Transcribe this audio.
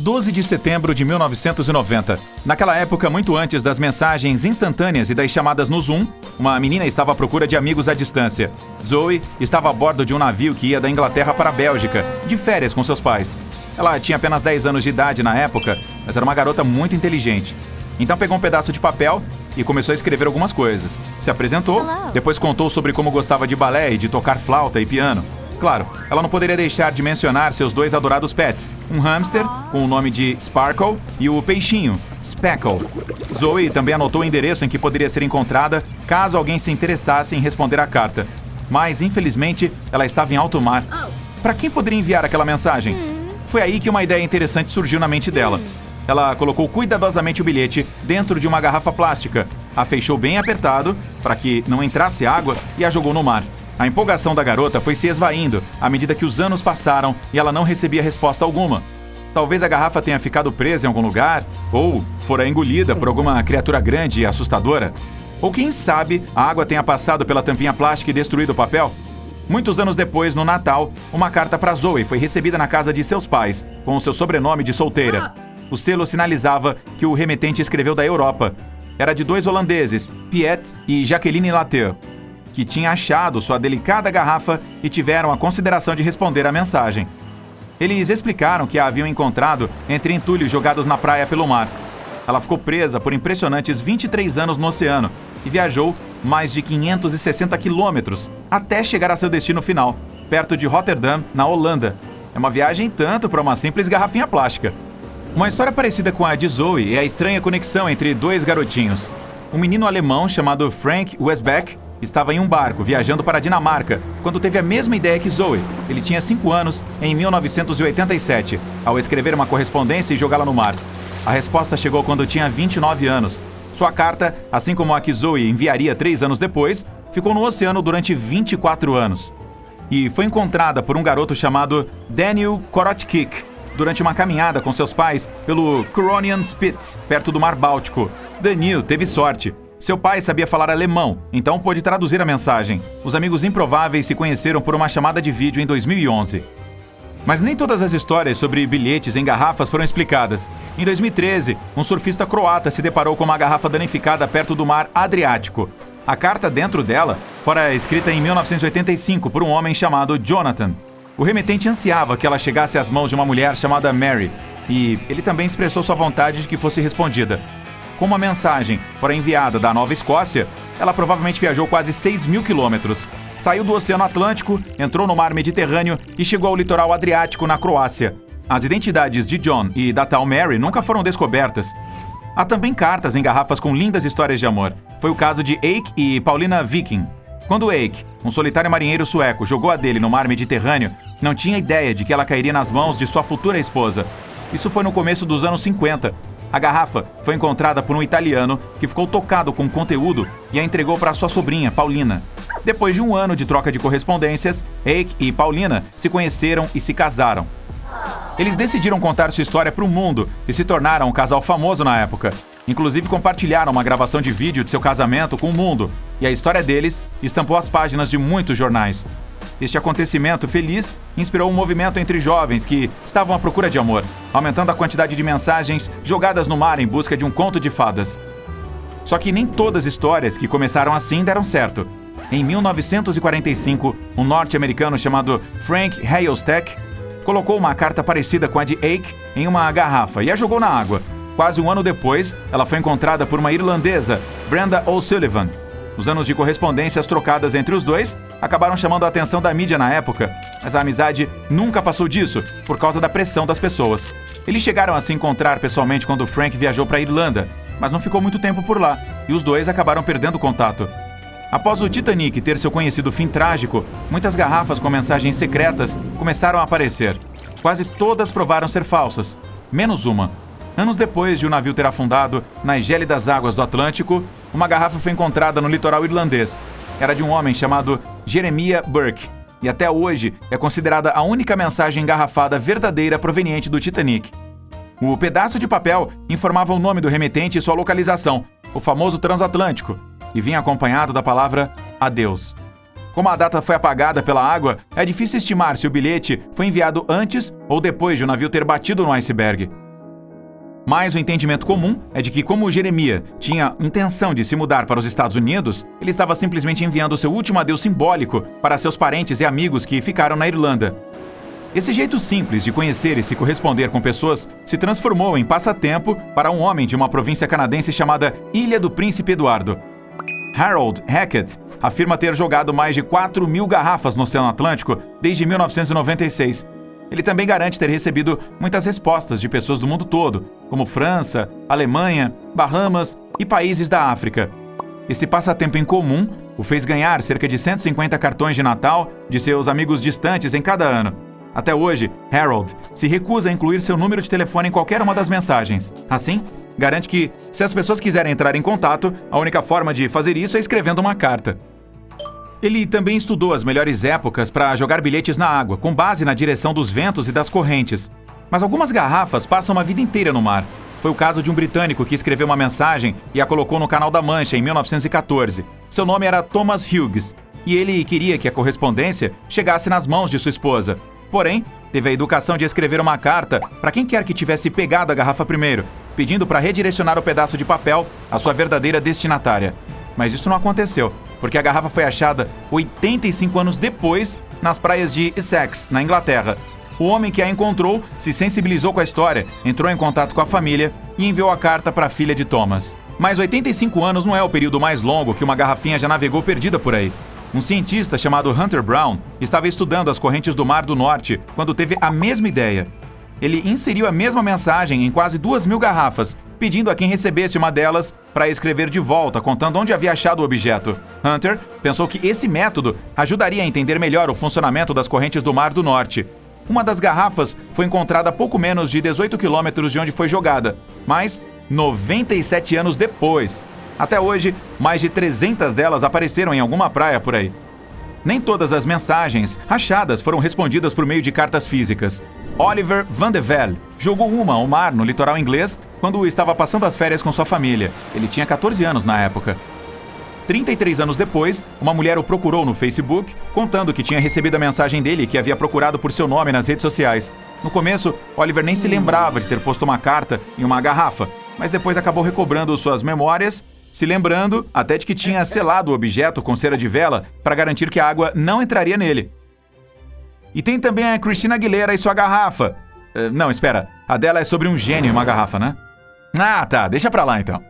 12 de setembro de 1990. Naquela época, muito antes das mensagens instantâneas e das chamadas no Zoom, uma menina estava à procura de amigos à distância. Zoe estava a bordo de um navio que ia da Inglaterra para a Bélgica, de férias com seus pais. Ela tinha apenas 10 anos de idade na época, mas era uma garota muito inteligente. Então pegou um pedaço de papel e começou a escrever algumas coisas. Se apresentou, depois contou sobre como gostava de balé e de tocar flauta e piano. Claro, ela não poderia deixar de mencionar seus dois adorados pets, um hamster, com o nome de Sparkle, e o peixinho, Speckle. Zoe também anotou o endereço em que poderia ser encontrada caso alguém se interessasse em responder à carta. Mas, infelizmente, ela estava em alto mar. Para quem poderia enviar aquela mensagem? Foi aí que uma ideia interessante surgiu na mente dela. Ela colocou cuidadosamente o bilhete dentro de uma garrafa plástica, a fechou bem apertado para que não entrasse água e a jogou no mar. A empolgação da garota foi se esvaindo à medida que os anos passaram e ela não recebia resposta alguma. Talvez a garrafa tenha ficado presa em algum lugar, ou fora engolida por alguma criatura grande e assustadora. Ou quem sabe a água tenha passado pela tampinha plástica e destruído o papel. Muitos anos depois, no Natal, uma carta para Zoe foi recebida na casa de seus pais, com o seu sobrenome de solteira. O selo sinalizava que o remetente escreveu da Europa. Era de dois holandeses, Piet e Jacqueline Lateu, que tinha achado sua delicada garrafa e tiveram a consideração de responder à mensagem. Eles explicaram que a haviam encontrado entre entulhos jogados na praia pelo mar. Ela ficou presa por impressionantes 23 anos no oceano e viajou mais de 560 quilômetros até chegar a seu destino final, perto de Rotterdam, na Holanda. É uma viagem tanto para uma simples garrafinha plástica. Uma história parecida com a de Zoe é a estranha conexão entre dois garotinhos. Um menino alemão chamado Frank Westbeck estava em um barco viajando para a Dinamarca quando teve a mesma ideia que Zoe. Ele tinha 5 anos em 1987, ao escrever uma correspondência e jogá-la no mar. A resposta chegou quando tinha 29 anos. Sua carta, assim como a que Zoe enviaria 3 anos depois, ficou no oceano durante 24 anos. E foi encontrada por um garoto chamado Daniel Korotkik durante uma caminhada com seus pais pelo Curonian Spit, perto do Mar Báltico. Daniel teve sorte. Seu pai sabia falar alemão, então pôde traduzir a mensagem. Os amigos improváveis se conheceram por uma chamada de vídeo em 2011. Mas nem todas as histórias sobre bilhetes em garrafas foram explicadas. Em 2013, um surfista croata se deparou com uma garrafa danificada perto do mar Adriático. A carta dentro dela fora escrita em 1985 por um homem chamado Jonathan. O remetente ansiava que ela chegasse às mãos de uma mulher chamada Mary, e ele também expressou sua vontade de que fosse respondida. Como a mensagem fora enviada da Nova Escócia, ela provavelmente viajou quase 6.000 quilômetros. Saiu do Oceano Atlântico, entrou no Mar Mediterrâneo e chegou ao litoral Adriático, na Croácia. As identidades de John e da tal Mary nunca foram descobertas. Há também cartas em garrafas com lindas histórias de amor. Foi o caso de Eik e Paulina Viking. Quando Eik, um solitário marinheiro sueco, jogou a dele no Mar Mediterrâneo, não tinha ideia de que ela cairia nas mãos de sua futura esposa. Isso foi no começo dos anos 50. A garrafa foi encontrada por um italiano que ficou tocado com o conteúdo e a entregou para sua sobrinha, Paulina. Depois de um ano de troca de correspondências, Eik e Paulina se conheceram e se casaram. Eles decidiram contar sua história para o mundo e se tornaram um casal famoso na época. Inclusive compartilharam uma gravação de vídeo de seu casamento com o mundo, e a história deles estampou as páginas de muitos jornais. Este acontecimento feliz inspirou um movimento entre jovens que estavam à procura de amor, aumentando a quantidade de mensagens jogadas no mar em busca de um conto de fadas. Só que nem todas as histórias que começaram assim deram certo. Em 1945, um norte-americano chamado Frank Hailstek colocou uma carta parecida com a de Eik em uma garrafa e a jogou na água. Quase um ano depois, ela foi encontrada por uma irlandesa, Brenda O'Sullivan. Os anos de correspondências trocadas entre os dois acabaram chamando a atenção da mídia na época, mas a amizade nunca passou disso, por causa da pressão das pessoas. Eles chegaram a se encontrar pessoalmente quando Frank viajou para a Irlanda, mas não ficou muito tempo por lá, e os dois acabaram perdendo contato. Após o Titanic ter seu conhecido fim trágico, muitas garrafas com mensagens secretas começaram a aparecer. Quase todas provaram ser falsas, menos uma. Anos depois de o navio ter afundado nas gélidas águas do Atlântico, uma garrafa foi encontrada no litoral irlandês. Era de um homem chamado Jeremiah Burke, e até hoje é considerada a única mensagem engarrafada verdadeira proveniente do Titanic. O pedaço de papel informava o nome do remetente e sua localização, o famoso transatlântico, e vinha acompanhado da palavra adeus. Como a data foi apagada pela água, é difícil estimar se o bilhete foi enviado antes ou depois de o navio ter batido no iceberg. Mas o entendimento comum é de que, como Jeremiah tinha intenção de se mudar para os Estados Unidos, ele estava simplesmente enviando seu último adeus simbólico para seus parentes e amigos que ficaram na Irlanda. Esse jeito simples de conhecer e se corresponder com pessoas se transformou em passatempo para um homem de uma província canadense chamada Ilha do Príncipe Eduardo. Harold Hackett afirma ter jogado mais de 4.000 garrafas no Oceano Atlântico desde 1996. Ele também garante ter recebido muitas respostas de pessoas do mundo todo, como França, Alemanha, Bahamas e países da África. Esse passatempo em comum o fez ganhar cerca de 150 cartões de Natal de seus amigos distantes em cada ano. Até hoje, Harold se recusa a incluir seu número de telefone em qualquer uma das mensagens. Assim, garante que, se as pessoas quiserem entrar em contato, a única forma de fazer isso é escrevendo uma carta. Ele também estudou as melhores épocas para jogar bilhetes na água, com base na direção dos ventos e das correntes. Mas algumas garrafas passam a vida inteira no mar. Foi o caso de um britânico que escreveu uma mensagem e a colocou no Canal da Mancha em 1914. Seu nome era Thomas Hughes, e ele queria que a correspondência chegasse nas mãos de sua esposa. Porém, teve a educação de escrever uma carta para quem quer que tivesse pegado a garrafa primeiro, pedindo para redirecionar o pedaço de papel à sua verdadeira destinatária. Mas isso não aconteceu, porque a garrafa foi achada 85 anos depois nas praias de Essex, na Inglaterra. O homem que a encontrou se sensibilizou com a história, entrou em contato com a família e enviou a carta para a filha de Thomas. Mas 85 anos não é o período mais longo que uma garrafinha já navegou perdida por aí. Um cientista chamado Hunter Brown estava estudando as correntes do Mar do Norte quando teve a mesma ideia. Ele inseriu a mesma mensagem em quase 2.000 garrafas, pedindo a quem recebesse uma delas para escrever de volta, contando onde havia achado o objeto. Hunter pensou que esse método ajudaria a entender melhor o funcionamento das correntes do Mar do Norte. Uma das garrafas foi encontrada a pouco menos de 18 quilômetros de onde foi jogada, mas 97 anos depois. Até hoje, mais de 300 delas apareceram em alguma praia por aí. Nem todas as mensagens achadas foram respondidas por meio de cartas físicas. Oliver Van de Velde jogou uma ao mar no litoral inglês quando estava passando as férias com sua família. Ele tinha 14 anos na época. 33 anos depois, uma mulher o procurou no Facebook, contando que tinha recebido a mensagem dele e que havia procurado por seu nome nas redes sociais. No começo, Oliver nem se lembrava de ter posto uma carta em uma garrafa, mas depois acabou recobrando suas memórias, se lembrando até de que tinha selado o objeto com cera de vela para garantir que a água não entraria nele. E tem também a Christina Aguilera e sua garrafa. Não, espera. A dela é sobre um gênio e uma garrafa, né? Ah, tá. Deixa pra lá, então.